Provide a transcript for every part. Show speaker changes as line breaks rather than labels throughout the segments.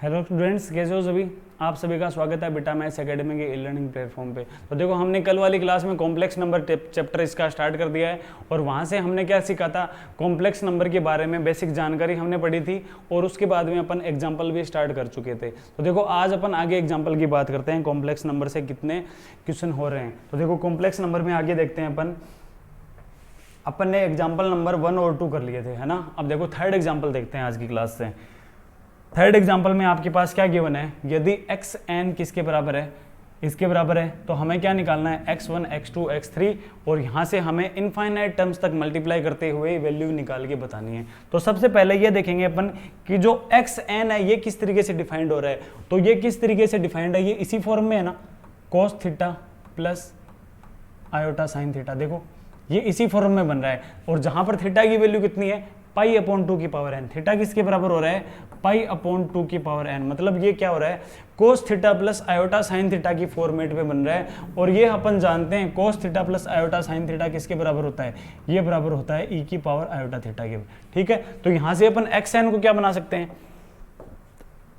Hello students, कैसे हो सभी। आप सभी का स्वागत है बीटा मैथ्स एकेडमी के ई लर्निंग प्लेटफॉर्म पे। तो देखो, हमने कल वाली क्लास में कॉम्प्लेक्स नंबर चैप्टर इसका स्टार्ट कर दिया है और वहाँ से हमने क्या सीखा था, कॉम्प्लेक्स नंबर के बारे में बेसिक जानकारी हमने पढ़ी थी और उसके बाद में अपन एग्जाम्पल भी स्टार्ट कर चुके थे। तो देखो, आज अपन आगे एग्जाम्पल की बात करते हैं, कॉम्प्लेक्स नंबर से कितने क्वेश्चन हो रहे हैं। तो देखो, कॉम्प्लेक्स नंबर में आगे देखते हैं अपन ने एग्जाम्पल नंबर 1 और 2 कर लिए थे, है ना। अब देखो थर्ड एग्जाम्पल देखते हैं आज की क्लास से। थर्ड एग्जाम्पल में आपके पास क्या गिवन है, यदि एक्स एन किसके बराबर है, इसके बराबर है, तो हमें क्या निकालना है, x1 x2 x3 और यहाँ से हमें इनफाइनाइट टर्म्स तक मल्टीप्लाई करते हुए वैल्यू निकाल के बतानी है। तो सबसे पहले ये देखेंगे अपन कि जो xn है ये किस तरीके से डिफाइंड हो रहा है। तो ये किस तरीके से डिफाइंड है, ये इसी फॉर्म में है ना, cos theta plus iota sine theta. देखो ये इसी फॉर्म में बन रहा है और जहां पर थीटा की वैल्यू कितनी है, पाई अपॉन 2 की पावर n। थीटा किसके बराबर हो रहा है, पाई अपॉन 2 की पावर n। मतलब ये क्या हो रहा है, कोस theta plus iota sine theta की फॉर्मेट में बन रहा है। और ये अपन जानते हैं कोस theta plus iota sine theta किसके बराबर होता है, ये बराबर होता है e की पावर आयोटा थीटा के। ठीक है, तो यहाँ से अपन xn को क्या बना सकते हैं,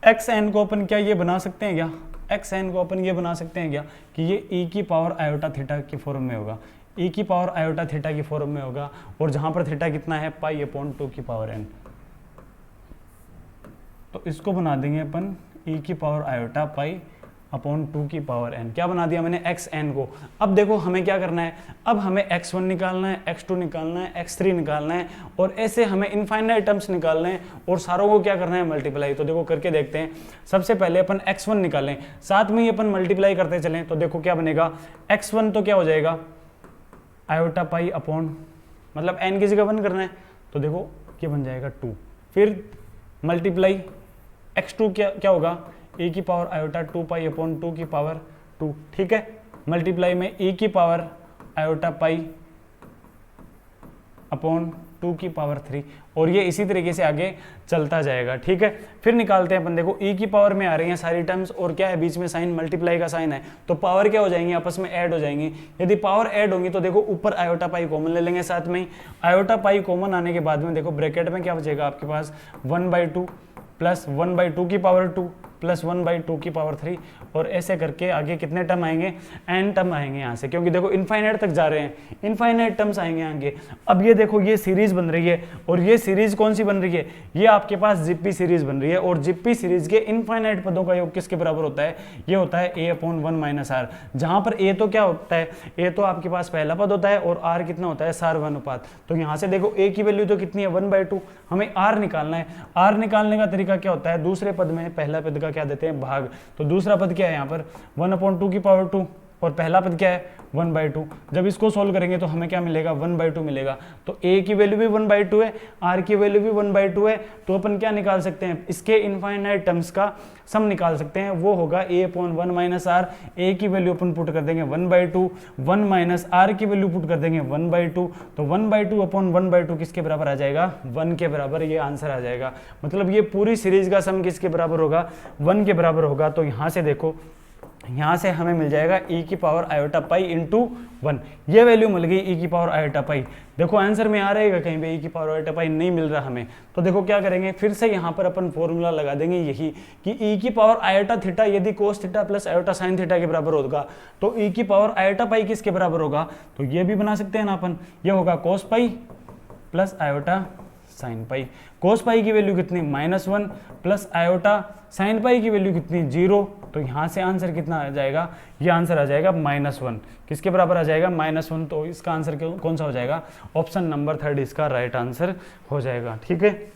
xn को अपन क्या ये बना सकते हैं क्या, xn को अपन ये बना सकते हैं क्या कि ये e की पावर आयोटा थीटा की फॉर्म में होगा, e की पावर आयोटा थीटा की फॉर्म में होगा। और जहां पर थीटा कितना है, पाई अपॉन 2 की पावर n। तो इसको बना देंगे अपन e की पावर आयोटा पाई अपॉन 2 की पावर n। क्या बना दिया मैंने, xn को। अब देखो हमें क्या करना है, अब हमें x1 निकालना है, x2 निकालना है, x3 निकालना है और ऐसे हमें इनफाइनाइट टर्म्स निकालने हैं और सारों को क्या करना है, मल्टीप्लाई। तो देखो करके देखते हैं। सबसे पहले अपन x1 निकालें, साथ में ही अपन मल्टीप्लाई करते चलें। तो देखो क्या बनेगा, x1 तो क्या हो जाएगा, आयोटा पाई अपॉन, मतलब n की जगह 1 करना है, तो देखो ये बन जाएगा 2। फिर मल्टीप्लाई x2 क्या होगा, e की पावर आयोटा 2 पाई अपॉन 2 की पावर 2। ठीक है, मल्टीप्लाई में e की पावर आयोटा पाई अपॉन 2 की पावर 3 और ये इसी तरीके से आगे चलता जाएगा। ठीक है, फिर निकालते हैं अपन। देखो e की पावर में आ रही हैं सारी टर्म्स और क्या है, बीच में साइन मल्टीप्लाई का साइन है, तो पावर क्या हो जाएंगी, आपस में ऐड हो जाएंगी। यदि पावर ऐड होंगी तो देखो ऊपर आयोटा पाई कॉमन ले लेंगे, साथ में ही आयोटा पाई कॉमन आने के बाद में देखो ब्रैकेट में क्या बचेगा आपके पास, 1/2 प्लस 1/2 की पावर 2 प्लस 1/2 की पावर 3 और ऐसे करके आगे कितने टर्म आएंगे, n टर्म आएंगे यहाँ से, क्योंकि देखो इनफाइनाइट तक जा रहे हैं, इनफाइनाइट टर्म्स आएंगे आगे। अब ये देखो ये सीरीज बन रही है और ये सीरीज कौन सी बन रही है, ये आपके पास जिप्पी सीरीज बन रही है और जिप्पी सीरीज के इनफाइनाइट पदों का योग किसके बराबर होता है, ये होता है a अपॉन 1 माइनस r। जहाँ पर a तो क्या होता है, a तो आपके पास पहला पद होता है और r कितना होता है, सार 1 अनुपात। तो यहाँ से देखो a की वैल्यू तो कितनी है, 1/2, हमें r निकालना है। r निकालने का तरीका क्या होता है, दूसरे पद में पहला पद का क्या देते हैं, भाग। तो दूसरा पद क्या है यहाँ पर, 1/2 की पावर 2 और पहला पद क्या है, 1/2। जब इसको सोल्व करेंगे तो हमें क्या मिलेगा, 1/2 मिलेगा। तो a की वैल्यू भी 1/2 है, r की वैल्यू भी 1/2 है। तो अपन क्या निकाल सकते हैं, इसके इनफाइनाइट टर्म्स का सम निकाल सकते हैं, वो होगा a upon 1 minus r। a की वैल्यू अपन पुट कर देंगे 1/2, 1 माइनस r की वैल्यू पुट कर देंगे 1/2। तो 1/2 अपॉन 1/2 किसके बराबर आ जाएगा, 1 के बराबर ये आंसर आ जाएगा। मतलब ये पूरी सीरीज का सम किसके बराबर होगा, 1 के बराबर होगा। तो यहाँ से देखो, यहाँ से हमें मिल जाएगा e की पावर आयोटा पाई इंटू 1, ये वैल्यू मिल गई e की पावर आयोटा पाई। देखो आंसर में आ रहेगा कहीं पे e की पावर आयोटा पाई नहीं मिल रहा हमें, तो देखो क्या करेंगे, फिर से यहाँ पर अपन फॉर्मूला लगा देंगे यही कि e की पावर आयोटा थीटा यदि कोस theta plus iota sine theta के बराबर होगा तो e की पावर आयोटा पाई किसके बराबर होगा, तो ये भी बना सकते हैं ना अपन, ये होगा cos pi plus iota sine pi. Cos pi की वैल्यू कितनी, -1 प्लस आयोटा साइन पाई की वैल्यू कितनी, 0। तो यहाँ से आंसर कितना आ जाएगा, ये आंसर आ जाएगा -1, किसके बराबर आ जाएगा, -1। तो इसका आंसर कौन सा हो जाएगा, ऑप्शन नंबर 3 इसका राइट आंसर हो जाएगा। ठीक है,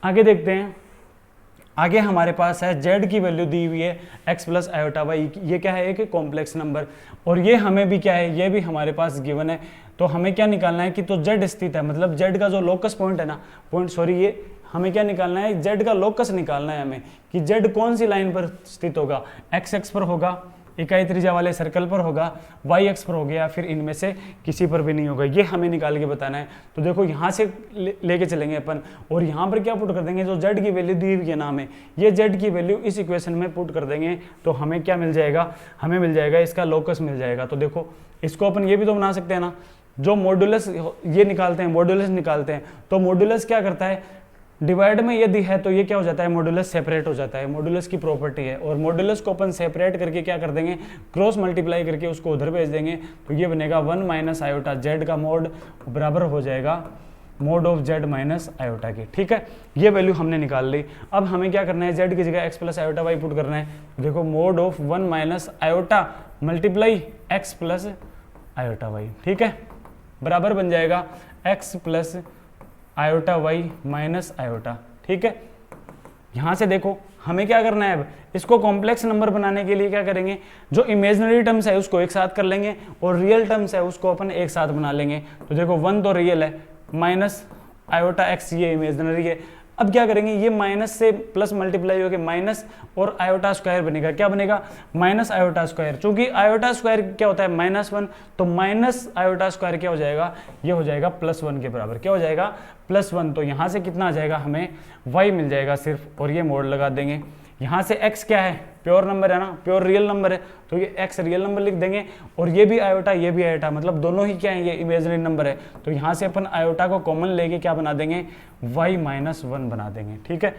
आगे देखते हैं। आगे हमारे पास है z की वैल्यू दी हुई है x प्लस आयोटा वाई, ये क्या है, एक कॉम्प्लेक्स नंबर और ये हमें भी क्या है, ये भी हमारे पास गिवन है। तो हमें क्या निकालना है कि तो z स्थित है, मतलब z का जो लोकस पॉइंट है ना, ये हमें क्या निकालना है, z का लोकस निकालना है हमें कि z कौन सी लाइन पर स्थित होगा, x एक्स पर होगा, इकाई त्रिज्या वाले सर्कल पर होगा, y एक्स पर हो गया, फिर इनमें से किसी पर भी नहीं होगा, ये हमें निकाल के बताना है। तो देखो यहाँ से लेके चलेंगे अपन और यहाँ पर क्या पुट कर देंगे, जो z की वैल्यू दी हुई है ना हमें, ये z की वैल्यू इस इक्वेशन में पुट कर देंगे तो हमें क्या मिल जाएगा, हमें मिल जाएगा इसका लोकस मिल जाएगा। तो देखो इसको अपन ये भी तो बना सकते हैं ना, जो मॉड्यूलस ये निकालते हैं, मॉड्यूलस निकालते हैं, तो मॉड्यूलस क्या करता है, डिवाइड में यदि है तो ये क्या हो जाता है, मॉड्यूलस सेपरेट हो जाता है, मॉड्यूलस की प्रॉपर्टी है। और मॉड्यूलस को अपन सेपरेट करके क्या कर देंगे, क्रॉस मल्टीप्लाई करके उसको उधर भेज देंगे, तो ये बनेगा 1 माइनस आयोटा जेड का मोड बराबर हो जाएगा mode of Z minus iota की। ठीक है, ये वैल्यू हमने निकाल ली। अब हमें क्या करना है, जेड की जगह X plus iota Y put करना है। देखो mod of 1 minus iota multiply X plus iota Y, ठीक है, बराबर बन जाएगा X plus iota Y minus iota. ठीक है, यहां से देखो हमें क्या करना है, अब इसको कॉम्प्लेक्स नंबर बनाने के लिए क्या करेंगे, जो इमेजिनरी टर्म्स है उसको एक साथ कर लेंगे और रियल टर्म्स है उसको अपन एक साथ बना लेंगे। तो देखो 1 तो रियल है, माइनस आयोटा एक्स ये इमेजिनरी है। अब क्या करेंगे, ये माइनस से प्लस मल्टीप्लाई होकर माइनस और आयोटा स्क्वायर बनेगा, क्या बनेगा, माइनस आयोटा स्क्वायर। चूंकि आयोटा स्क्वायर क्या होता है -1, तो माइनस आयोटा स्क्वायर क्या हो जाएगा, ये हो जाएगा +1 के बराबर, क्या हो जाएगा +1। तो यहाँ से कितना आ जाएगा, हमें y मिल जाएगा सिर्फ, और ये मोड लगा देंगे। यहाँ से x क्या है, प्योर नंबर है ना, प्योर रियल नंबर है, तो ये x रियल नंबर लिख देंगे, और ये भी आयोटा ये भी आयोटा, मतलब दोनों ही क्या है, ये इमेजिनरी नंबर है। तो यहाँ से अपन आयोटा को कॉमन लेके क्या बना देंगे, y - 1 बना देंगे। ठीक है,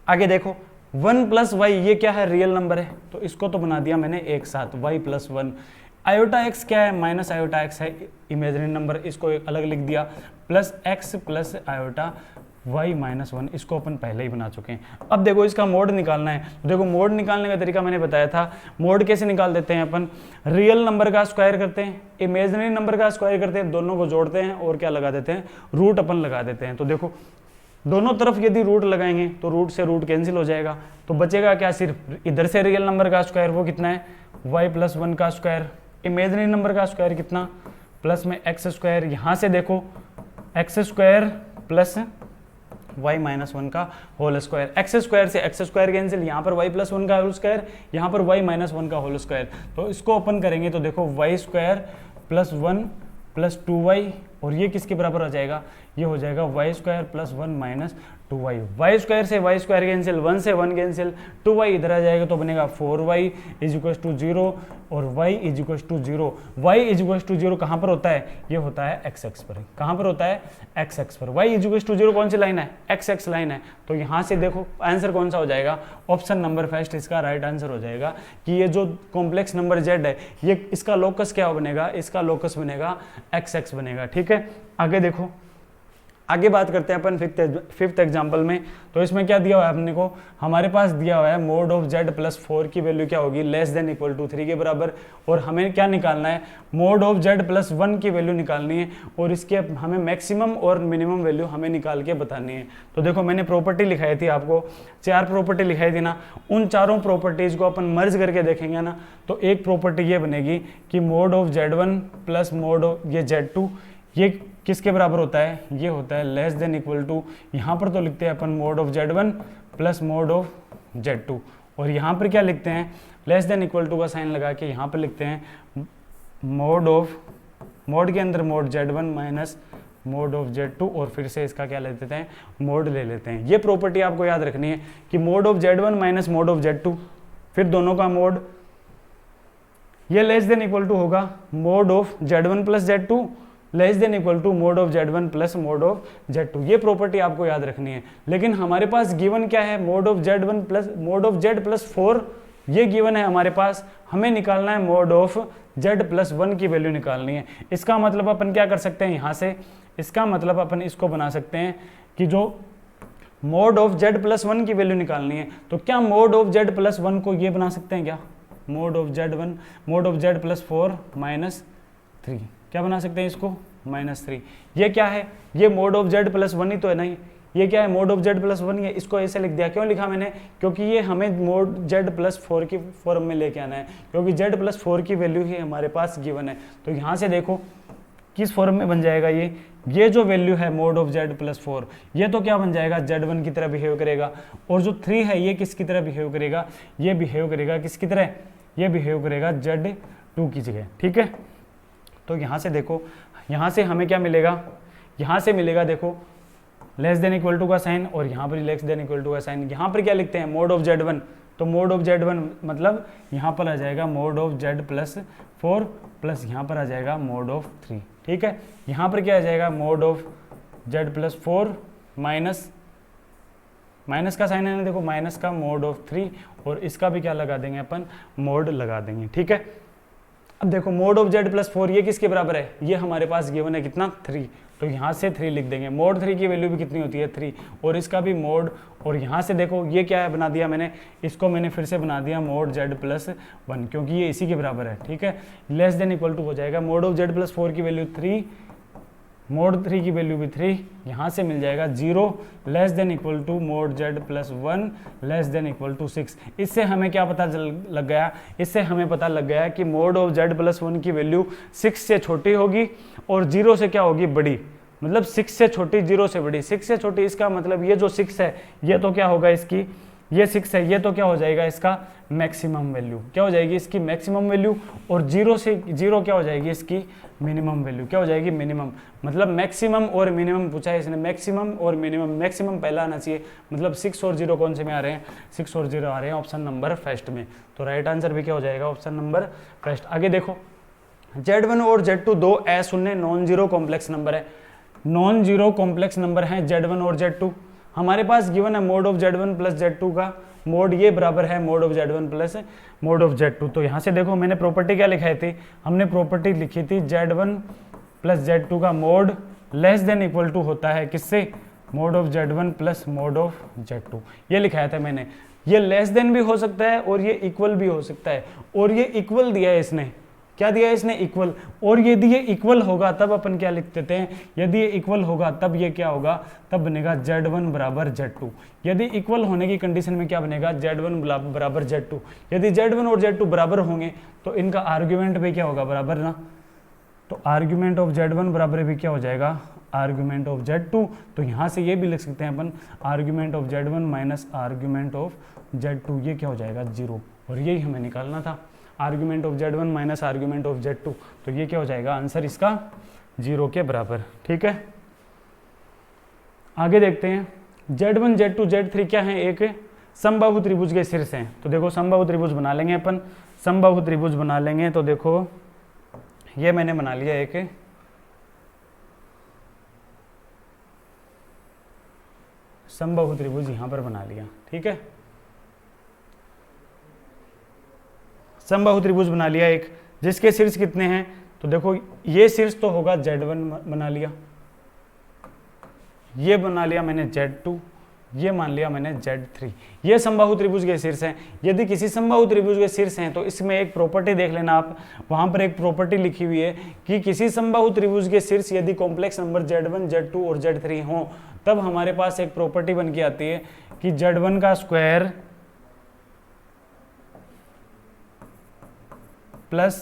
आगे देखो 1 + y ये क्या है, रियल नंबर है, तो इसको तो बना दिया मैंने एक साथ, y + 1। आयोटा x क्या है, माइनस आयोटा x है, इमेजिनरी नंबर, इसको एक अलग लिख दिया, plus x plus iota y - 1, इसको अपन पहले ही बना चुके हैं। अब देखो इसका मोड निकालना है, तो देखो मोड निकालने का तरीका मैंने बताया था। मोड कैसे निकाल देते हैं अपन, रियल नंबर का स्क्वायर करते हैं, इमेजिनरी नंबर का स्क्वायर करते हैं, दोनों को जोड़ते हैं और क्या लगा देते हैं, रूट अपन लगा देते हैं। तो देखो दोनों तरफ यदि रूट लगाएंगे तो रूट से रूट कैंसिल हो जाएगा, तो बचेगा क्या, सिर्फ इधर से रियल नंबर का स्क्वायर वो कितना है, y + 1 का स्क्वायर, इमेजिनरी नंबर का स्क्वायर कितना, प्लस में एक्स स्क्वायर, यहाँ से देखो एक्स स्क्वायर प्लस y - 1 का होल स्क्वायर, एक्स स्क्वायर से एक्स स्क्वायर कैंसिल, यहाँ पर y + 1 का होल स्क्वायर, यहाँ पर y - 1 का होल स्क्वायर। तो इसको अपन करेंगे तो देखो y² + 1 + 2y, और ये किसके बराबर हो जाएगा, ये हो जाएगा y² + 1 - 2y। y² से y² कैंसिल, 1 से 1 कैंसिल, 2y इधर आ जाएगा तो बनेगा 4y = 0 और y = 0। y = 0 कहाँ पर होता है, ये होता है x एक्स पर, कहाँ पर होता है, x एक्स पर। y = 0 कौन सी लाइन है, x एक्स लाइन है। तो यहाँ से देखो आंसर कौन सा हो जाएगा, ऑप्शन नंबर फर्स्ट इसका राइट आंसर हो जाएगा कि ये जो कॉम्प्लेक्स नंबर z है, ये इसका लोकस क्या बनेगा, इसका लोकस बनेगा x एक्स बनेगा। ठीक है, आगे देखो, आगे बात करते हैं अपन फिफ्थ एग्जांपल में। तो इसमें क्या दिया हुआ है अपने को, हमारे पास दिया हुआ है मोड ऑफ z + 4 की वैल्यू क्या होगी, <= 3 के बराबर, और हमें क्या निकालना है, मोड ऑफ z + 1 की वैल्यू निकालनी है, और इसके हमें मैक्सिमम और मिनिमम वैल्यू हमें निकाल के बतानी है। तो देखो मैंने प्रॉपर्टी लिखाई थी, आपको 4 प्रॉपर्टी लिखाई थी ना, उन चारों प्रॉपर्टीज को अपन मर्ज करके देखेंगे ना, तो एक प्रॉपर्टी ये बनेगी कि mode of z1 plus mod of ये z2 ये किसके बराबर होता है, ये होता है <= यहाँ पर तो लिखते हैं अपन mod of z1 plus mod of z2, और यहाँ पर क्या लिखते हैं, <= का साइन लगा के यहाँ पर लिखते हैं मोड के अंदर mode z1 minus mode of z2, और फिर से इसका क्या ले लेते हैं, मोड ले लेते हैं। ये प्रॉपर्टी आपको याद रखनी है कि mode of z1 minus mode of z2, फिर दोनों का मोड, ये <= होगा mode of z1 plus z2 <= mode of z1 plus mod of z2। ये प्रॉपर्टी आपको याद रखनी है। लेकिन हमारे पास गिवन क्या है, mode of z1 plus mod of z + 4 ये गिवन है हमारे पास, हमें निकालना है मोड ऑफ z + 1 की वैल्यू निकालनी है। इसका मतलब अपन क्या कर सकते हैं, यहाँ से इसका मतलब अपन इसको बना सकते हैं कि जो मोड ऑफ z + 1 की वैल्यू निकालनी है, तो क्या मोड ऑफ z + 1 को ये बना सकते हैं क्या, मोड ऑफ z + 4 - 3, क्या बना सकते हैं इसको, -3। ये क्या है, ये मोड ऑफ z + 1 ही तो है नहीं, ये क्या है, मोड ऑफ z + 1 है, इसको ऐसे लिख दिया। क्यों लिखा मैंने, क्योंकि ये हमें मोड z + 4 की फॉर्म में लेके आना है, क्योंकि z + 4 की वैल्यू ही हमारे पास गिवन है। तो यहाँ से देखो किस फॉर्म में बन जाएगा, ये जो वैल्यू है मोड ऑफ z + 4, ये तो क्या बन जाएगा, z1 की तरह बिहेव करेगा, और जो 3 है ये किसकी तरह बिहेव करेगा, ये बिहेव करेगा किसकी तरह, ये बिहेव करेगा z2 की जगह। ठीक है, तो यहाँ से देखो, यहाँ से हमें क्या मिलेगा, यहाँ से मिलेगा देखो <= का साइन, और यहाँ पर <= का साइन। यहाँ पर क्या लिखते हैं, मोड ऑफ z1, तो मोड ऑफ z1 मतलब यहाँ पर आ जाएगा मोड ऑफ z + 4 प्लस यहाँ पर आ जाएगा मोड ऑफ 3। ठीक है, यहाँ पर क्या आ जाएगा, mode of z + 4 minus minus का साइन है ना, देखो माइनस का मोड ऑफ 3 और इसका भी क्या लगा देंगे अपन, मोड लगा देंगे, ठीक है। अब देखो मोड ऑफ z प्लस 4 ये किसके बराबर है, ये हमारे पास गिवन है कितना 3, तो यहाँ से 3 लिख देंगे। मोड 3 की वैल्यू भी कितनी होती है 3, और इसका भी मोड, और यहाँ से देखो ये क्या है बना दिया मैंने, इसको मैंने फिर से बना दिया मोड z प्लस 1, क्योंकि ये इसी के बराबर है, ठीक है। लेस देन इक्वल टू हो जाएगा मोड ऑफ z प्लस 4 की वैल्यू 3, मोड 3 की वैल्यू भी 3, यहाँ से मिल जाएगा 0, less than equal to mod z plus 1 less than equal to 6। इससे हमें क्या पता लग गया, इससे हमें पता लग गया कि मोड ऑफ z प्लस 1 की वैल्यू 6 से छोटी होगी और 0 से क्या होगी, बड़ी, मतलब 6 से छोटी 0 से बड़ी। 6 से छोटी इसका मतलब ये जो 6 है ये तो क्या होगा इसकी, ये 6 है, ये तो क्या हो जाएगा इसका मैक्सिमम वैल्यू, क्या हो जाएगी इसकी मैक्सिमम वैल्यू, और 0 से 0 क्या हो जाएगी इसकी मिनिमम वैल्यू, क्या हो जाएगी मिनिमम। मतलब मैक्सिमम और मिनिमम पूछा है इसने, मैक्सिमम और मिनिमम, मैक्सिमम पहला आना चाहिए, मतलब 6 और 0 कौन से में आ रहे हैं, 6 और 0 आ रहे हैं ऑप्शन नंबर फर्स्ट में, तो राइट आंसर भी क्या हो जाएगा ऑप्शन नंबर फर्स्ट। आगे देखो Z1 और Z2 दो अशून्य नॉन जीरो कॉम्प्लेक्स नंबर है, नॉन जीरो कॉम्प्लेक्स नंबर है Z1 और Z2। हमारे पास गिवन है mode of Z1 plus Z2 का मोड ये बराबर है mode of Z1 plus mod of Z2। तो यहाँ से देखो मैंने प्रॉपर्टी क्या लिखाई थी, हमने प्रॉपर्टी लिखी थी Z1 प्लस Z2 का mod less than equal to होता है किससे, mod of Z1 plus mod of Z2, ये लिखाया था मैंने। ये लेस देन भी हो सकता है और ये इक्वल भी हो सकता है, और ये इक्वल दिया है इसने, क्या दिया है इसने इक्वल, और यदि ये इक्वल होगा तब अपन क्या लिख देते हैं, यदि ये इक्वल होगा तब ये क्या होगा, तब बनेगा Z1 बराबर Z2। यदि इक्वल होने की कंडीशन में क्या बनेगा, Z1 बराबर Z2। यदि Z1 और Z2 बराबर होंगे तो इनका आर्ग्यूमेंट भी क्या होगा, बराबर ना, तो आर्ग्यूमेंट ऑफ Z1 बराबर भी क्या हो जाएगा, आर्ग्यूमेंट ऑफ Z2। तो यहाँ से ये भी लिख सकते हैं अपन argument of Z1 minus argument of Z2, ये क्या हो जाएगा 0, और यही हमें निकालना था, argument of Z1 minus argument of Z2। तो ये क्या हो जाएगा आंसर इसका 0 के बराबर, ठीक है। आगे देखते हैं Z1 Z2 Z3 क्या है, एक समबाहु त्रिभुज के शीर्ष हैं। तो देखो समबाहु त्रिभुज बना लेंगे अपन, समबाहु त्रिभुज बना लेंगे। तो देखो ये मैंने बना लिया एक समबाहु त्रिभुज, यहां पर बना लिया, ठीक है। समबाहु त्रिभुज बना लिया एक, जिसके शीर्ष कितने हैं, तो देखो ये शीर्ष तो होगा Z1 बना लिया, ये बना लिया मैंने Z2, ये मान लिया मैंने Z3। ये समबाहु त्रिभुज के शीर्ष हैं। यदि किसी समबाहु त्रिभुज के शीर्ष हैं तो इसमें एक प्रॉपर्टी देख लेना आप, वहां पर एक प्रॉपर्टी लिखी हुई है कि किसी समबाहु त्रिभुज के शीर्ष यदि कॉम्प्लेक्स नंबर Z1 Z2 और Z3 हो, तब हमारे पास एक प्रॉपर्टी बन के आती है कि Z1 का स्क्वायर प्लस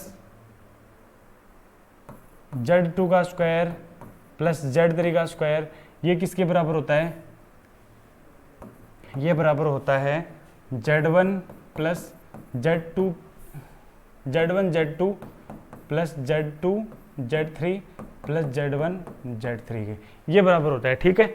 Z2 का स्क्वायर प्लस Z3 का स्क्वायर, ये किसके बराबर होता है, ये बराबर होता है Z1 plus Z2 plus Z2 Z3 plus Z1 Z3 के, ये बराबर होता है, ठीक है।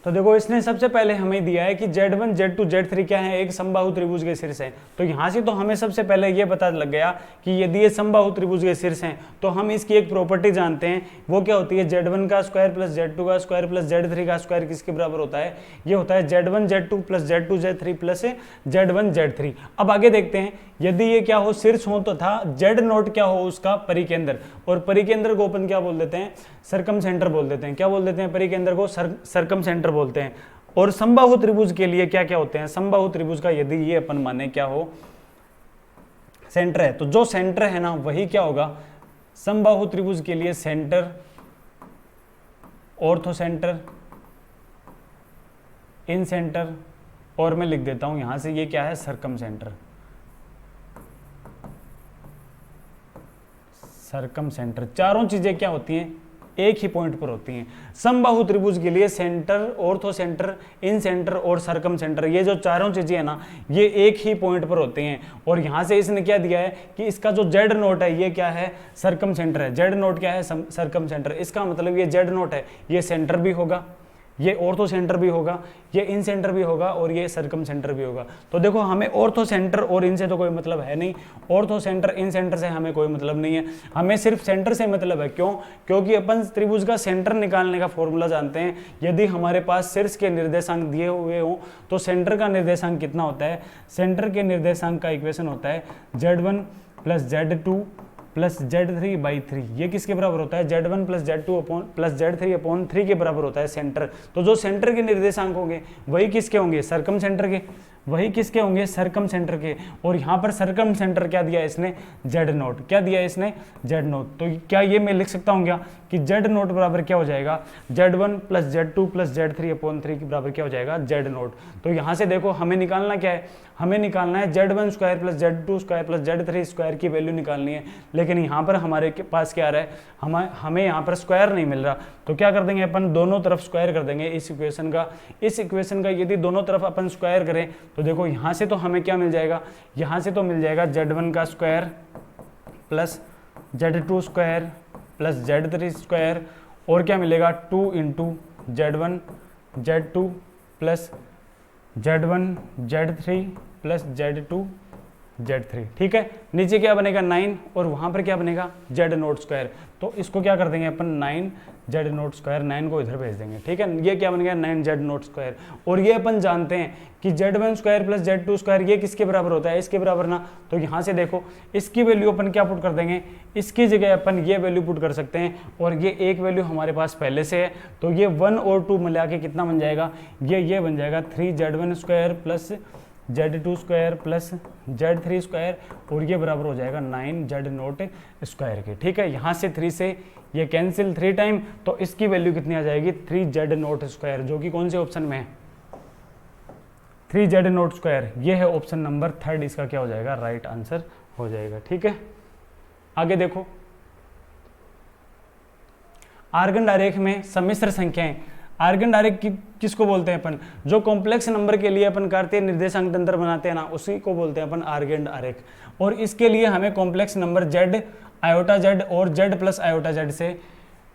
तो देखो इसने सबसे पहले हमें दिया है कि Z1 Z2 Z3 क्या है, एक समबाहु त्रिभुज के शीर्ष हैं। तो यहाँ से तो हमें सबसे पहले ये पता लग गया कि यदि ये समबाहु त्रिभुज के शीर्ष हैं तो हम इसकी एक प्रॉपर्टी जानते हैं, वो क्या होती है, Z1 का स्क्वायर प्लस Z2 का स्क्वायर प्लस Z3 का स्क्वायर किसके बराबर होता है, ये होता है Z1 Z2 plus Z2 Z3 plus Z1 Z3। अब आगे देखते हैं, यदि ये क्या हो, शीर्ष हो तो था Z नोट क्या हो उसका परिकेंद्र, और परिकेंद्र को अपन क्या बोल देते हैं, सरकम सेंटर बोल देते हैं। क्या बोल देते हैं, परिकेंद्र को सरकम सेंटर बोलते हैं। और समबाहु त्रिभुज के लिए क्या क्या होते हैं, समबाहु त्रिभुज का यदि ये अपन माने क्या हो, सेंटर है, तो जो सेंटर है ना वही क्या होगा, समबाहु त्रिभुज के लिए सेंटर, ऑर्थो सेंटर, इन सेंटर, और मैं लिख देता हूं यहां से ये क्या है, सरकम सेंटर, सरकम सेंटर। चारों चीजें क्या होती हैं, एक ही पॉइंट पर होती हैं। समबाहु त्रिभुज के लिए सेंटर, ऑर्थो सेंटर, इन सेंटर और सरकम सेंटर, ये जो चारों चीजें है ना ये एक ही पॉइंट पर होती हैं। और यहां से इसने क्या दिया है कि इसका जो Z नोट है ये क्या है, सरकम सेंटर है। Z नोट क्या है, सरकम सेंटर। इसका मतलब ये Z नोट है, ये सेंटर भी होगा, ये ऑर्थो सेंटर भी होगा, ये इन सेंटर भी होगा और ये सर्कम सेंटर भी होगा। तो देखो हमें ऑर्थो सेंटर और इनसे तो कोई मतलब है नहीं, ऑर्थो सेंटर इन सेंटर से हमें कोई मतलब नहीं है, हमें सिर्फ सेंटर से मतलब है। क्यों? क्योंकि अपन त्रिभुज का सेंटर निकालने का फॉर्मूला जानते हैं। यदि हमारे पास शीर्ष के निर्देशांक दिए हुए हों तो सेंटर का निर्देशांक कितना होता है? सेंटर के निर्देशांक का इक्वेशन होता है Z1 plus Z2 plus Z3/3। ये किसके बराबर होता है? Z1 plus Z2 plus Z3/3 के बराबर होता है सेंटर। तो जो सेंटर के निर्देशांक होंगे वही किसके होंगे? सर्कम सेंटर के। वही किसके होंगे? सर्कम सेंटर के। और यहाँ पर सर्कम सेंटर क्या दिया है इसने? Z0। क्या दिया है इसने? Z0। तो क्या ये मैं लिख सकता हूँ क्या कि Z0 बराबर क्या हो जाएगा? Z1 plus Z2 plus Z3/3 के बराबर क्या हो जाएगा? Z0। तो यहाँ से देखो हमें निकालना क्या है? हमें निकालना है Z1 square plus Z2 square plus Z3 square की वैल्यू निकालनी है। लेकिन यहाँ पर हमारे पास क्या आ रहा है? हमें यहाँ पर स्क्वायर नहीं मिल रहा। तो क्या कर देंगे अपन? दोनों तरफ स्क्वायर कर देंगे इस इक्वेशन का। इस इक्वेशन का यदि दोनों तरफ अपन स्क्वायर करें तो देखो यहाँ से तो हमें क्या मिल जाएगा? यहाँ से तो मिल जाएगा Z1 का square plus Z2 square plus Z3 square, और क्या मिलेगा? 2 into Z1 Z2 plus Z1 Z3 plus Z2 Z3। ठीक है, नीचे क्या बनेगा? 9, और वहाँ पर क्या बनेगा? Z0 square. तो इसको क्या कर देंगे अपन? 9 Z0 स्क्वायर, 9 को इधर भेज देंगे। ठीक है, ये क्या बन गया? 9 Z0 स्क्वायर। और ये अपन जानते हैं कि Z1 square plus Z2 square ये किसके बराबर होता है? इसके बराबर ना। तो यहाँ से देखो इसकी वैल्यू अपन क्या पुट कर देंगे? इसकी जगह अपन ये वैल्यू पुट कर सकते हैं, और ये एक वैल्यू हमारे पास पहले से है। तो ये 1 और 2 मिला के कितना बन जाएगा? ये बन जाएगा 3Z1 square plus Z2 square plus Z3 square, और ये बराबर हो जाएगा 9 Z0 स्क्वायर के। ठीक है, यहाँ से 3 से ये कैंसिल 3 टाइम, तो इसकी वैल्यू कितनी आ जाएगी? 3Z0 स्क्वायर, जो कि कौन से ऑप्शन में है? 3Z0 square. ये है ऑप्शन नंबर 3, इसका क्या हो जाएगा? राइट आंसर हो जाएगा। ठीक है, आगे देखो, आर्गन आरेख में सम्मिश्र संख्याएं। आर्गन आरेख किसको बोलते हैं अपन? जो कॉम्प्लेक्स नंबर के लिए अपन कार्तीय निर्देशांक तंत्र बनाते हैं ना, उसी को बोलते हैं अपन आर्गन आरेख। और इसके लिए हमें complex number Z, iota Z और Z प्लस आयोटा Z से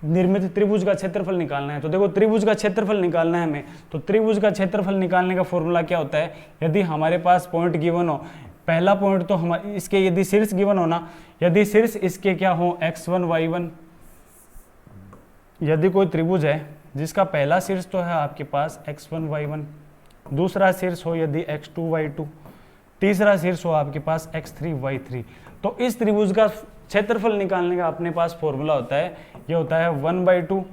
निर्मित त्रिभुज का क्षेत्रफल निकालना है। तो देखो त्रिभुज का क्षेत्रफल निकालना है हमें, तो त्रिभुज का क्षेत्रफल निकालने का फॉर्मूला क्या होता है? यदि हमारे पास पॉइंट गिवन हो, पहला पॉइंट तो हमारे इसके यदि शीर्ष गिवन हो ना, यदि शीर्ष इसके क्या हो? x1 y1। यदि कोई त्रिभुज है जिसका पहला शीर्ष तो है आपके पास x1 y1, दूसरा शीर्ष हो यदि x2 y2, तीसरा शीर्ष हो आपके पास x3 y3, तो इस त्रिभुज का क्षेत्रफल निकालने का अपने पास फॉर्मूला होता है, ये होता है 1/2।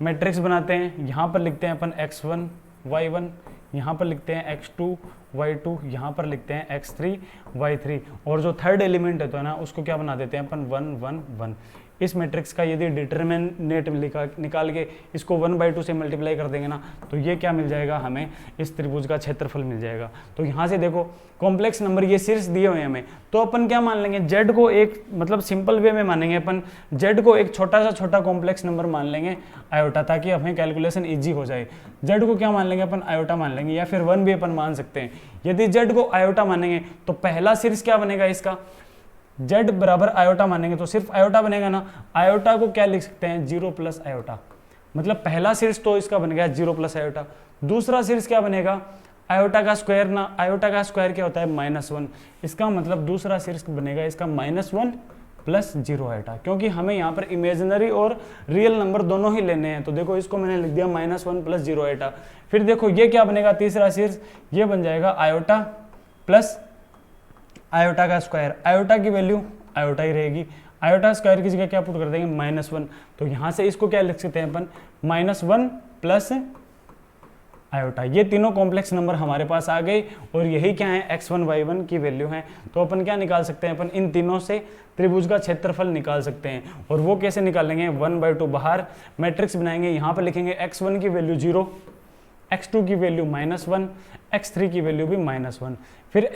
मैट्रिक्स बनाते हैं, यहाँ पर लिखते हैं अपन x1 y1, यहाँ पर लिखते हैं x2 y2, यहाँ पर लिखते हैं x3 y3, और जो थर्ड एलिमेंट है तो है ना, उसको क्या बना देते हैं अपन? 1 1 1। इस मैट्रिक्स का यदि डिटरमिनेंट निकाल के इसको 1/2 से मल्टीप्लाई कर देंगे ना, तो ये क्या मिल जाएगा? हमें इस त्रिभुज का क्षेत्रफल मिल जाएगा। तो यहाँ से देखो कॉम्प्लेक्स नंबर ये शीर्ष दिए हुए हैं हमें, तो अपन क्या मान लेंगे? Z को एक मतलब सिंपल वे में मानेंगे अपन, Z को एक छोटा सा छोटा कॉम्प्लेक्स नंबर मान लेंगे आयोटा, ताकि हमें कैलकुलेशन ईजी हो जाए। Z को क्या मान लेंगे अपन? आयोटा मान लेंगे, या फिर 1 भी अपन मान सकते हैं। यदि Z को आयोटा मानेंगे तो पहला शीर्ष क्या बनेगा इसका? Z बराबर आयोटा मानेंगे तो सिर्फ आयोटा बनेगा ना। आयोटा को क्या लिख सकते हैं? 0 प्लस आयोटा। मतलब पहला शीर्ष तो इसका बन गया 0 प्लस आयोटा। दूसरा शीर्ष क्या बनेगा? आयोटा का स्क्वायर ना। आयोटा का स्क्वायर क्या होता है? -1। इसका मतलब दूसरा शीर्ष बनेगा इसका -1 प्लस 0 आयोटा, क्योंकि हमें यहाँ पर इमेजिनरी और रियल नंबर दोनों ही लेने हैं। तो देखो इसको मैंने लिख दिया -1 प्लस 0 आयोटा। फिर देखो ये क्या बनेगा? तीसरा शीर्ष ये बन जाएगा आयोटा प्लस आयोटा का स्क्वायर। आयोटा की वैल्यू आयोटा ही रहेगी, आयोटा स्क्वायर की जगह क्या पुट कर देंगे? -1। तो यहाँ से इसको क्या लिख सकते हैं अपन? -1 प्लस आयोटा। ये तीनों कॉम्प्लेक्स नंबर हमारे पास आ गए, और यही क्या है? x1 y1 की वैल्यू है। तो अपन क्या निकाल सकते हैं? अपन इन तीनों से त्रिभुज का क्षेत्रफल निकाल सकते हैं। और वो कैसे निकालेंगे? 1/2 बाहर मैट्रिक्स बनाएंगे, यहाँ पर लिखेंगे x1 की वैल्यू 0, x2 की वैल्यू -1, x3 की वैल्यू भी -1, फिर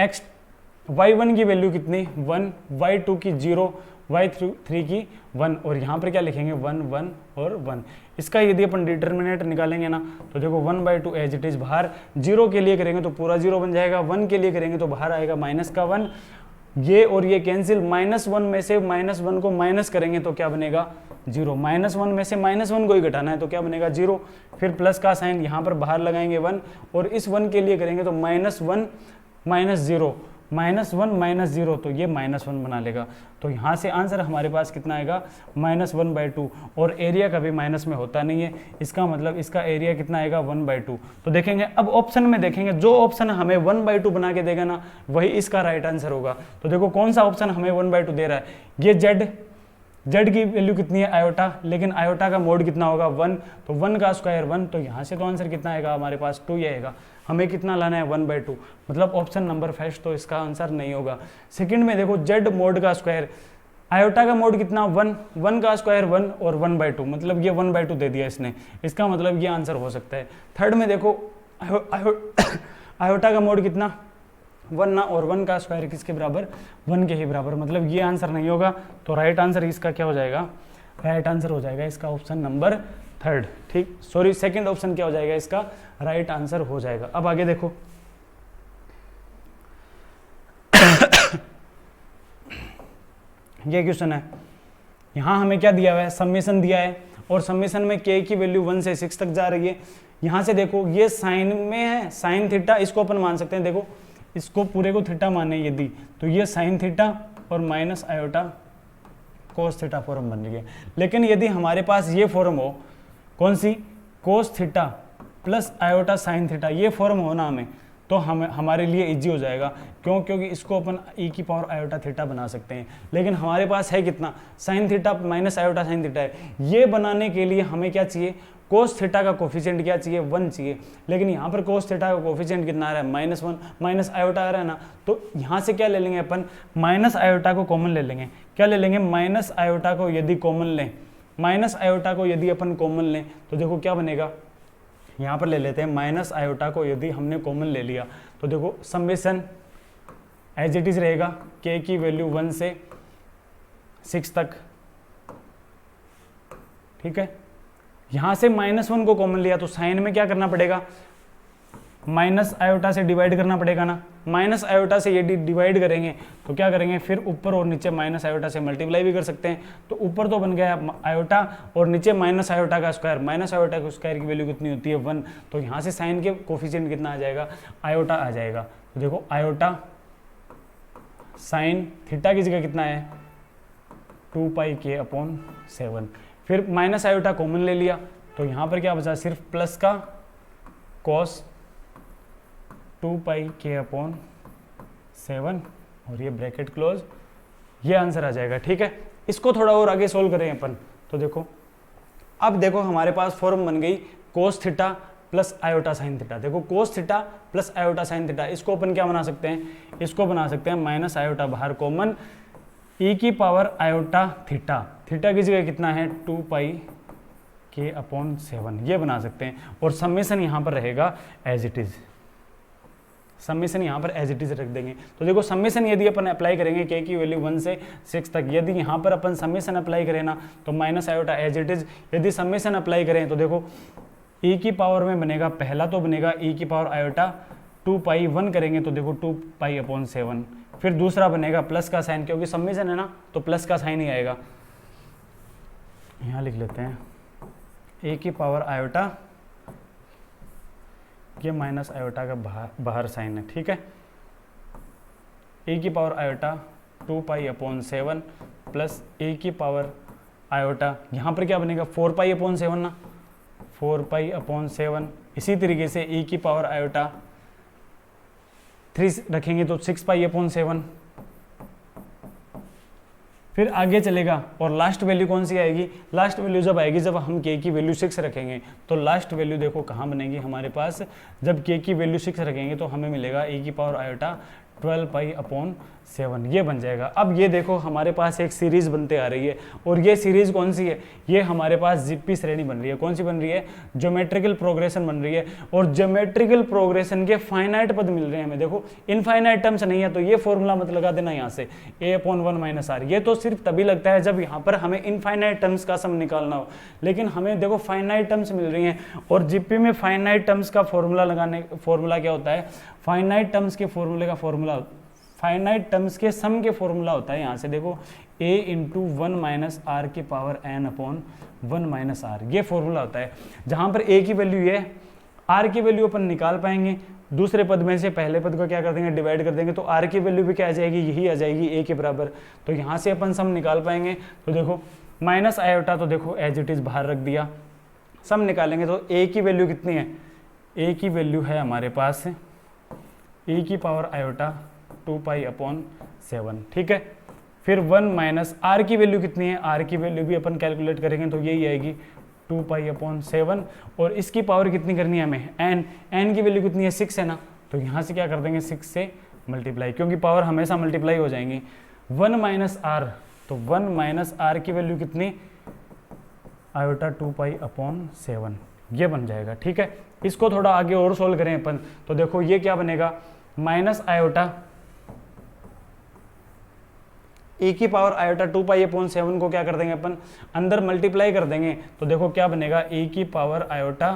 y1 की वैल्यू कितनी? 1, y2 की 0, y3 की 1, और यहाँ पर क्या लिखेंगे? 1 1 और 1। इसका यदि अपन डिटर्मिनेंट निकालेंगे ना, तो देखो 1/2 एज इट इज बाहर, 0 के लिए करेंगे तो पूरा 0 बन जाएगा, 1 के लिए करेंगे तो बाहर आएगा -1। ये और ये कैंसिल, -1 में से -1 को माइनस करेंगे तो क्या बनेगा? 0, -1 में से -1 को ही घटाना है तो क्या बनेगा 0, फिर प्लस का साइन यहाँ पर बाहर लगाएंगे 1 और इस 1 के लिए करेंगे तो -1 -0, -1 -0 तो ये -1 बना लेगा। तो यहाँ से आंसर हमारे पास कितना आएगा -1/2 और एरिया कभी माइनस में होता नहीं है, इसका मतलब इसका एरिया कितना आएगा 1/2। तो देखेंगे अब ऑप्शन में देखेंगे जो ऑप्शन हमें 1/2 बना के देगा ना वही इसका राइट आंसर होगा। तो देखो कौन सा ऑप्शन हमें 1/2 दे रहा है, ये जेड की वैल्यू कितनी है आयोटा, लेकिन आयोटा का मोड कितना होगा 1, तो 1 का स्क्वायर 1, तो यहाँ से तो आंसर कितना आएगा हमारे पास 2 ही आएगा। हमें कितना लाना है 1/2, मतलब ऑप्शन नंबर फर्स्ट तो इसका आंसर नहीं होगा। सेकंड में देखो जेड मोड का स्क्वायर, आयोटा का मोड कितना 1, 1 का स्क्वायर 1 और 1/2, मतलब ये 1/2 दे दिया इसने, इसका मतलब ये आंसर हो सकता है। थर्ड में देखो आयोटा का मोड कितना 1 ना, और 1 का स्क्वायर किसके बराबर 1 के ही बराबर, मतलब ये आंसर नहीं होगा। तो राइट आंसर इसका क्या हो जाएगा, राइट आंसर हो जाएगा इसका ऑप्शन नंबर थर्ड, ठीक, सॉरी सेकंड ऑप्शन क्या हो जाएगा इसका राइट आंसर हो जाएगा। अब आगे देखो ये क्वेश्चन है, यहाँ हमें क्या दिया हुआ है, समेशन दिया है और समेशन में k की वैल्यू 1 से 6 तक जा रही है। यहाँ से देखो ये साइन में है, साइन थीटा इसको अपन मान सकते हैं, देखो इसको पूरे को थीटा माने यदि, तो ये साइन थीटा और minus iota cos theta form बन रही है। लेकिन यदि हमारे पास ये फॉर्म हो, कौन सी, cos theta plus iota sine theta, ये फॉर्म हो ना हमें, तो हमारे लिए इजी हो जाएगा। क्यों, क्योंकि इसको अपन e की पावर आयोटा थीटा बना सकते हैं। लेकिन हमारे पास है कितना, sine theta minus iota sine theta है। ये बनाने के लिए हमें क्या चाहिए, कोस थीटा का कोफिशिएंट क्या चाहिए 1 चाहिए। लेकिन यहाँ पर कोस थीटा का कोफिशिएंट कितना आ रहा है -1, माइनस आयोटा आ रहा है ना, तो यहाँ से क्या ले लेंगे अपन, माइनस आयोटा को कॉमन ले लेंगे। क्या ले लेंगे, माइनस आयोटा को यदि कॉमन लें, माइनस आयोटा को यदि अपन कॉमन लें तो देखो क्या बनेगा, यहाँ पर ले लेते हैं माइनस आयोटा को यदि हमने कॉमन ले लिया तो देखो समेशन एज इट इज रहेगा, k की वैल्यू 1 से 6 तक, ठीक है। यहाँ से -1 को कॉमन लिया तो साइन में क्या करना पड़ेगा, माइनस आयोटा से डिवाइड करना पड़ेगा ना, माइनस आयोटा से यदि डिवाइड करेंगे तो क्या करेंगे, फिर ऊपर और नीचे माइनस आयोटा से मल्टीप्लाई भी कर सकते हैं। तो ऊपर तो बन गया आयोटा और नीचे माइनस आयोटा का स्क्वायर, माइनस आयोटा के स्क्वायर की वैल्यू कितनी होती है 1, तो यहाँ से साइन के कोफिशिएंट कितना आ जाएगा, आयोटा आ जाएगा। तो देखो आयोटा साइन थीटा की जगह कितना है 2πk/7, फिर माइनस आयोटा कॉमन ले लिया तो यहाँ पर क्या बचा, सिर्फ प्लस का कॉस 2πk/7 और ये ब्रैकेट क्लोज, ये आंसर आ जाएगा, ठीक है। इसको थोड़ा और आगे सोल्व करें अपन, तो देखो अब देखो हमारे पास फॉर्म बन गई cos theta plus iota sine theta. देखो cos theta plus iota sine theta, इसको अपन क्या बना सकते हैं, इसको बना सकते हैं माइनस आयोटा बाहर कॉमन, e की पावर आयोटा थीटा, थीटा की जगह कितना है 2πk/7, ये बना सकते हैं। और समेशन यहाँ पर रहेगा एज इट इज, समेशन यहाँ पर एज इट इज रख देंगे। तो देखो समेशन यदि अपन अप्लाई करेंगे k की वैल्यू 1 से 6 तक, यदि यहाँ पर अपन समेशन अप्लाई करें ना तो minus iota as it is, यदि समेशन अप्लाई करें तो देखो e की पावर में बनेगा, पहला तो बनेगा e की पावर आयोटा 2π1 करेंगे तो देखो 2π/7, फिर दूसरा बनेगा प्लस का साइन, क्योंकि समेशन है ना तो प्लस का साइन ही आएगा। यहाँ लिख लेते हैं a की पावर आयोटा, ये माइनस आयोटा का बाहर साइन है, ठीक है। e की पावर आयोटा 2π/7 प्लस a की पावर आयोटा, यहाँ पर क्या बनेगा 4π/7 ना, 4π/7। इसी तरीके से e की पावर आयोटा 3 रखेंगे तो 6π/7, फिर आगे चलेगा। और लास्ट वैल्यू कौन सी आएगी, लास्ट वैल्यू जब आएगी जब हम k की वैल्यू 6 रखेंगे, तो लास्ट वैल्यू देखो कहाँ बनेगी हमारे पास, जब k की वैल्यू 6 रखेंगे तो हमें मिलेगा e की पावर आयोटा 12π/7, ये बन जाएगा। अब ये देखो हमारे पास एक सीरीज बनते आ रही है, और ये सीरीज कौन सी है, ये हमारे पास जिप्पी श्रेणी बन रही है। कौन सी बन रही है, ज्योमेट्रिकल प्रोग्रेशन बन रही है। और ज्योमेट्रिकल प्रोग्रेशन के फाइनाइट पद मिल रहे हैं हमें, देखो इनफाइनाइट टर्म्स नहीं है, तो ये फॉर्मूला मत लगा देना यहाँ से a/1 - r, ये तो सिर्फ तभी लगता है जब यहाँ पर हमें इनफाइनाइट टर्म्स का सम निकालना हो। लेकिन हमें देखो फाइनाइट टर्म्स मिल रही हैं, और जिप्पी में फाइनाइट टर्म्स का फॉर्मूला लगाने, फॉर्मूला क्या होता है, फाइनाइट टर्म्स के फॉर्मूले का फॉर्मूला फाइनाइट टर्म्स के सम के फॉर्मूला होता है। यहाँ से देखो a इंटू 1 माइनस आर की power n upon 1 minus R, ये फॉर्मूला होता है। जहाँ पर a की वैल्यू ये है, r की वैल्यू अपन निकाल पाएंगे, दूसरे पद में से पहले पद को क्या कर देंगे, डिवाइड कर देंगे, तो r की वैल्यू भी क्या आ जाएगी, यही आ जाएगी a के बराबर। तो यहाँ से अपन सम निकाल पाएंगे। तो देखो माइनस आयोटा, तो देखो एज इट इज बाहर रख दिया, सम निकालेंगे तो a की वैल्यू कितनी है, a की वैल्यू है हमारे पास e की पावर आयोटा 2 पाई अपॉन 7, ठीक है। फिर 1 माइनस आर की वैल्यू कितनी है, आर की वैल्यू भी अपन कैलकुलेट करेंगे तो यही आएगी 2 पाई अपॉन 7, और इसकी पावर कितनी करनी है हमें, n की वैल्यू कितनी है 6 है ना, तो यहाँ से क्या कर देंगे 6 से मल्टीप्लाई, क्योंकि पावर हमेशा मल्टीप्लाई हो जाएंगी। 1 माइनस आर, तो 1 माइनस आर की वैल्यू कितनी, आयोटा 2 पाई अपॉन 7, ये बन जाएगा, ठीक है। इसको थोड़ा आगे और सोल्व करें अपन, तो देखो ये क्या बनेगा, माइनस आयोटा e की पावर आयोटा 2 पाई अपॉन 7 को क्या कर देंगे अपन, अंदर मल्टीप्लाई कर देंगे, तो देखो क्या बनेगा, e की पावर आयोटा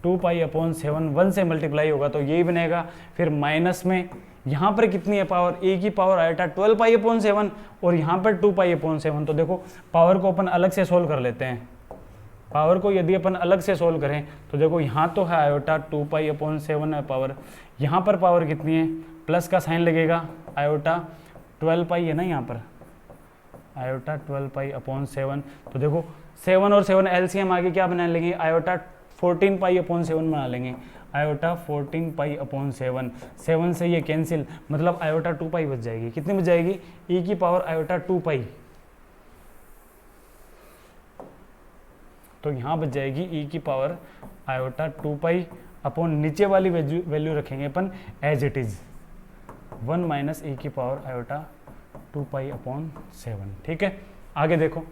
2 पाई अपॉन 7 1 से मल्टीप्लाई होगा तो यही बनेगा। फिर माइनस में यहाँ पर कितनी है पावर, e की पावर आयोटा 12 पाई अपॉन 7 और यहाँ पर 2 पाई अपॉन 7, तो देखो पावर को अपन अलग से सोल्व कर लेते हैं। पावर को यदि अपन अलग से सोल्व करें तो देखो यहाँ तो है आयोटा 2 पाई अपॉन 7 है पावर, यहाँ पर पावर कितनी है, प्लस का साइन लगेगा, आयोटा 12 पाई है ना यहाँ पर, आयोटा 12 पाई अपॉन 7, तो देखो 7 और 7 एलसीएम आगे क्या बना लेंगे, आयोटा 14 पाई अपॉन 7 बना लेंगे, आयोटा 14 पाई अपॉन 7, 7 से ये कैंसिल, मतलब आयोटा 2 पाई बच जाएगी, कितनी बच जाएगी, e की पावर आयोटा 2 पाई, तो यहाँ बच जाएगी e की पावर आयोटा 2 पाई अपॉन नीचे वाली वैल्यू रखेंगे अपन as it is 1 minus e की पावर आयोटा 2 पाई अपॉन 7, ठीक है। आगे देखो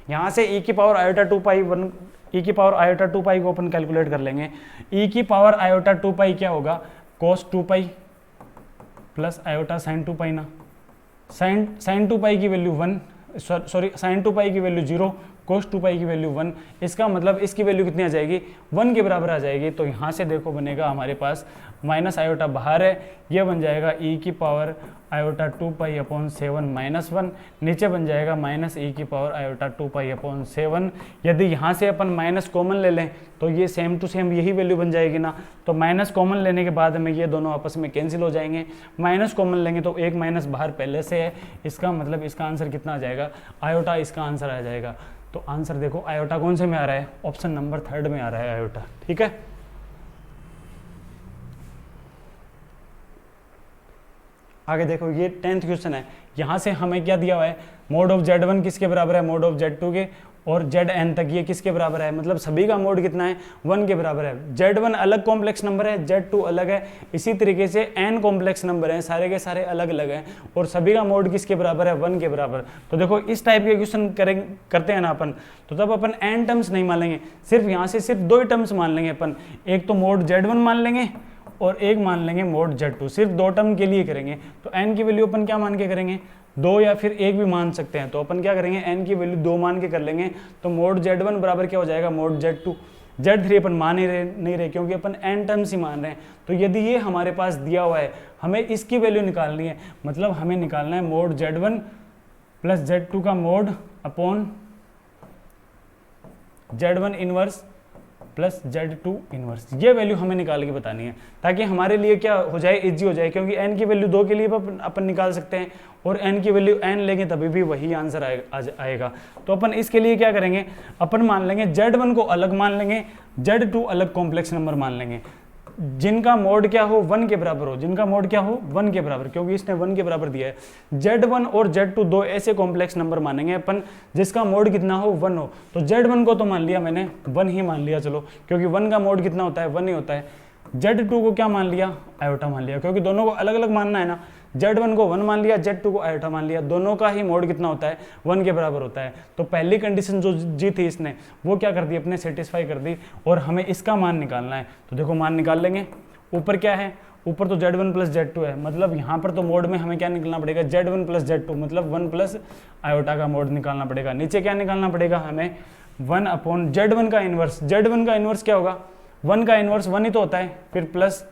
यहाँ से e की पावर आयोटा 2 पाई 1, e की पावर आयोटा 2 पाई को अपन कैलकुलेट कर लेंगे। e की पावर आयोटा 2 पाई क्या होगा, cos 2 पाई प्लस आयोटा sin 2 पाई ना, sin 2 पाई की वैल्यू 1, सॉरी sin 2 पाई की वैल्यू 0, cos 2 पाई की वैल्यू 1, इसका मतलब इसकी वैल्यू कितनी आ जाएगी, 1 के बराबर आ जाएगी। तो यहाँ से देखो बनेगा हमारे पास माइनस आयोटा बाहर है, ये बन जाएगा e की power iota 2 pi upon 7 minus 1, नीचे बन जाएगा माइनस e की पावर आयोटा 2 पाई अपॉन 7। यदि यहाँ से अपन माइनस कॉमन ले लें तो ये सेम टू सेम यही वैल्यू बन जाएगी ना, तो माइनस कॉमन लेने के बाद में ये दोनों आपस में कैंसिल हो जाएंगे, माइनस कॉमन लेंगे तो एक माइनस बाहर पहले से है, इसका मतलब इसका आंसर कितना आ जाएगा, आयोटा इसका आंसर आ जाएगा। तो आंसर देखो आयोटा कौन से में आ रहा है, ऑप्शन नंबर 3 में आ रहा है आयोटा, ठीक है। आगे देखो ये 10th क्वेश्चन है, यहाँ से हमें क्या दिया हुआ है, मोड ऑफ Z1 किसके बराबर है, मोड ऑफ Z2 के, और Zn तक ये किसके बराबर है, मतलब सभी का मोड कितना है, 1 के बराबर है। Z1 अलग कॉम्प्लेक्स नंबर है, Z2 अलग है, इसी तरीके से n कॉम्प्लेक्स नंबर हैं, सारे के सारे अलग अलग हैं, और सभी का मोड किसके बराबर है, 1 के बराबर। तो देखो इस टाइप के क्वेश्चन करते हैं ना अपन, तो तब अपन n टर्म्स नहीं मान लेंगे, सिर्फ यहाँ से सिर्फ 2 टर्म्स मान लेंगे अपन, एक तो मोड Z1 मान लेंगे और एक मान लेंगे मोड Z2, सिर्फ 2 टर्म के लिए करेंगे। तो n की वैल्यू अपन क्या मान के करेंगे, 2 या फिर 1 भी मान सकते हैं, तो अपन क्या करेंगे n की वैल्यू 2 मान के कर लेंगे। तो मोड Z1 बराबर क्या हो जाएगा, मोड Z2, Z3 अपन मान ही नहीं रहे क्योंकि अपन n टर्म्स ही मान रहे हैं। तो यदि ये हमारे पास दिया हुआ है, हमें इसकी वैल्यू निकालनी है, मतलब हमें निकालना है मोड Z1 प्लस Z2 का mode upon Z1 inverse plus Z2 inverse, ये वैल्यू हमें निकाल के बतानी है, ताकि हमारे लिए क्या हो जाए, इजी हो जाए, क्योंकि n की वैल्यू 2 के लिए अपन निकाल सकते हैं, और n की वैल्यू n लेंगे तभी भी वही आंसर आएगा। तो अपन इसके लिए क्या करेंगे, अपन मान लेंगे Z1 को अलग मान लेंगे, Z2 अलग कॉम्प्लेक्स नंबर मान लेंगे, जिनका मोड क्या हो, 1 के बराबर हो, जिनका मोड क्या हो, 1 के बराबर, क्योंकि इसने 1 के बराबर दिया है। Z1 और Z2 दो ऐसे कॉम्प्लेक्स नंबर मानेंगे अपन जिसका मोड कितना हो, 1 हो। तो Z1 को तो मान लिया मैंने, 1 ही मान लिया, चलो, क्योंकि 1 का मोड कितना होता है, 1 ही होता है। Z2 को क्या मान लिया, आयोटा मान लिया, क्योंकि दोनों को अलग अलग मानना है ना। Z1 को 1 मान लिया, Z2 को आयोटा मान लिया, दोनों का ही मोड कितना होता है, 1 के बराबर होता है। तो पहली कंडीशन जो जी थी इसने, वो क्या कर दी, अपने सेटिस्फाई कर दी, और हमें इसका मान निकालना है। तो देखो मान निकाल लेंगे, ऊपर क्या है, ऊपर तो Z1 प्लस Z2 है, मतलब यहाँ पर तो मोड में हमें क्या निकालना पड़ेगा, Z1 प्लस Z2, मतलब 1 प्लस आयोटा का मोड निकालना पड़ेगा। नीचे क्या निकालना पड़ेगा हमें, 1 अपॉन Z1 का इन्वर्स। Z1 का इन्वर्स क्या होगा, 1 का इन्वर्स 1 ही तो होता है, फिर प्लस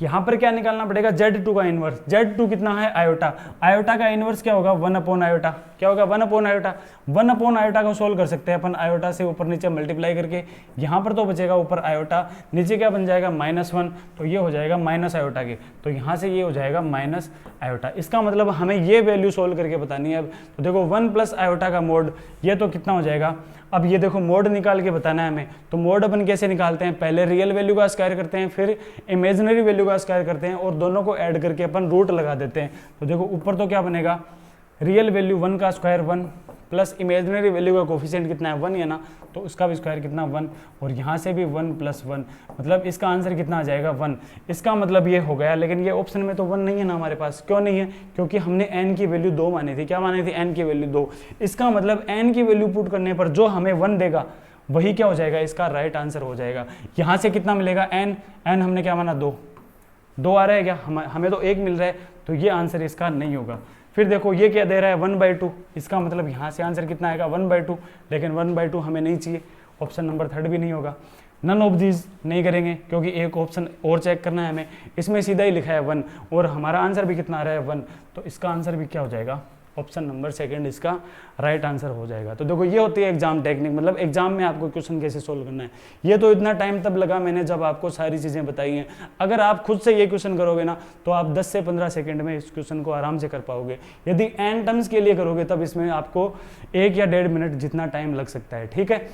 यहाँ पर क्या निकालना पड़ेगा, Z2 का इनवर्स। Z2 कितना है, आयोटा। आयोटा का इनवर्स क्या होगा, 1 अपॉन आयोटा। क्या होगा, 1 अपॉन आयोटा। 1 अपॉन आयोटा को सोल्व कर सकते हैं अपन आयोटा से ऊपर नीचे मल्टीप्लाई करके। यहाँ पर तो बचेगा ऊपर आयोटा, नीचे क्या बन जाएगा -1, तो ये हो जाएगा माइनस आयोटा के, तो यहाँ से ये हो जाएगा माइनस आयोटा। इसका मतलब हमें ये वैल्यू सोल्व करके बतानी है अब। तो देखो 1 प्लस आयोटा का मोड, ये तो कितना हो जाएगा। अब ये देखो मोड निकाल के बताना है हमें, तो मोड अपन कैसे निकालते हैं, पहले रियल वैल्यू का स्क्वायर करते हैं, फिर इमेजिनरी वैल्यू का स्क्वायर करते हैं और दोनों को ऐड करके अपन रूट लगा देते हैं। तो देखो ऊपर तो क्या बनेगा, रियल वैल्यू 1 का स्क्वायर 1 प्लस इमेजिनरी वैल्यू का कोफिशिएंट कितना है 1 है ना, तो उसका भी स्क्वायर कितना 1 और यहाँ से भी 1 + 1, मतलब इसका आंसर कितना आ जाएगा 1। इसका मतलब ये हो गया, लेकिन ये ऑप्शन में तो 1 नहीं है ना हमारे पास। क्यों नहीं है, क्योंकि हमने n की वैल्यू 2 मानी थी। क्या मानी थी, n की वैल्यू 2। इसका मतलब n की वैल्यू पुट करने पर जो हमें 1 देगा वही क्या हो जाएगा, इसका राइट आंसर हो जाएगा। यहाँ से कितना मिलेगा n हमने क्या माना 2 आ रहा है क्या, हमें तो 1 मिल रहा है, तो ये आंसर इसका नहीं होगा। फिर देखो ये क्या दे रहा है 1/2, इसका मतलब यहाँ से आंसर कितना आएगा 1/2, लेकिन 1/2 हमें नहीं चाहिए, ऑप्शन नंबर 3 भी नहीं होगा। नन ऑफ दीज नहीं करेंगे क्योंकि एक ऑप्शन और चेक करना है हमें, इसमें सीधा ही लिखा है 1 और हमारा आंसर भी कितना आ रहा है 1, तो इसका आंसर भी क्या हो जाएगा, ऑप्शन नंबर 2 इसका राइट आंसर हो जाएगा। तो देखो ये होती है एग्जाम टेक्निक, मतलब एग्जाम में आपको क्वेश्चन कैसे सोल्व करना है। ये तो इतना टाइम तब लगा मैंने जब आपको सारी चीज़ें बताई हैं। अगर आप खुद से ये क्वेश्चन करोगे ना तो आप 10 से 15 सेकंड में इस क्वेश्चन को आराम से कर पाओगे। यदि n टर्म्स के लिए करोगे तब इसमें आपको 1 या 1.5 मिनट जितना टाइम लग सकता है। ठीक है,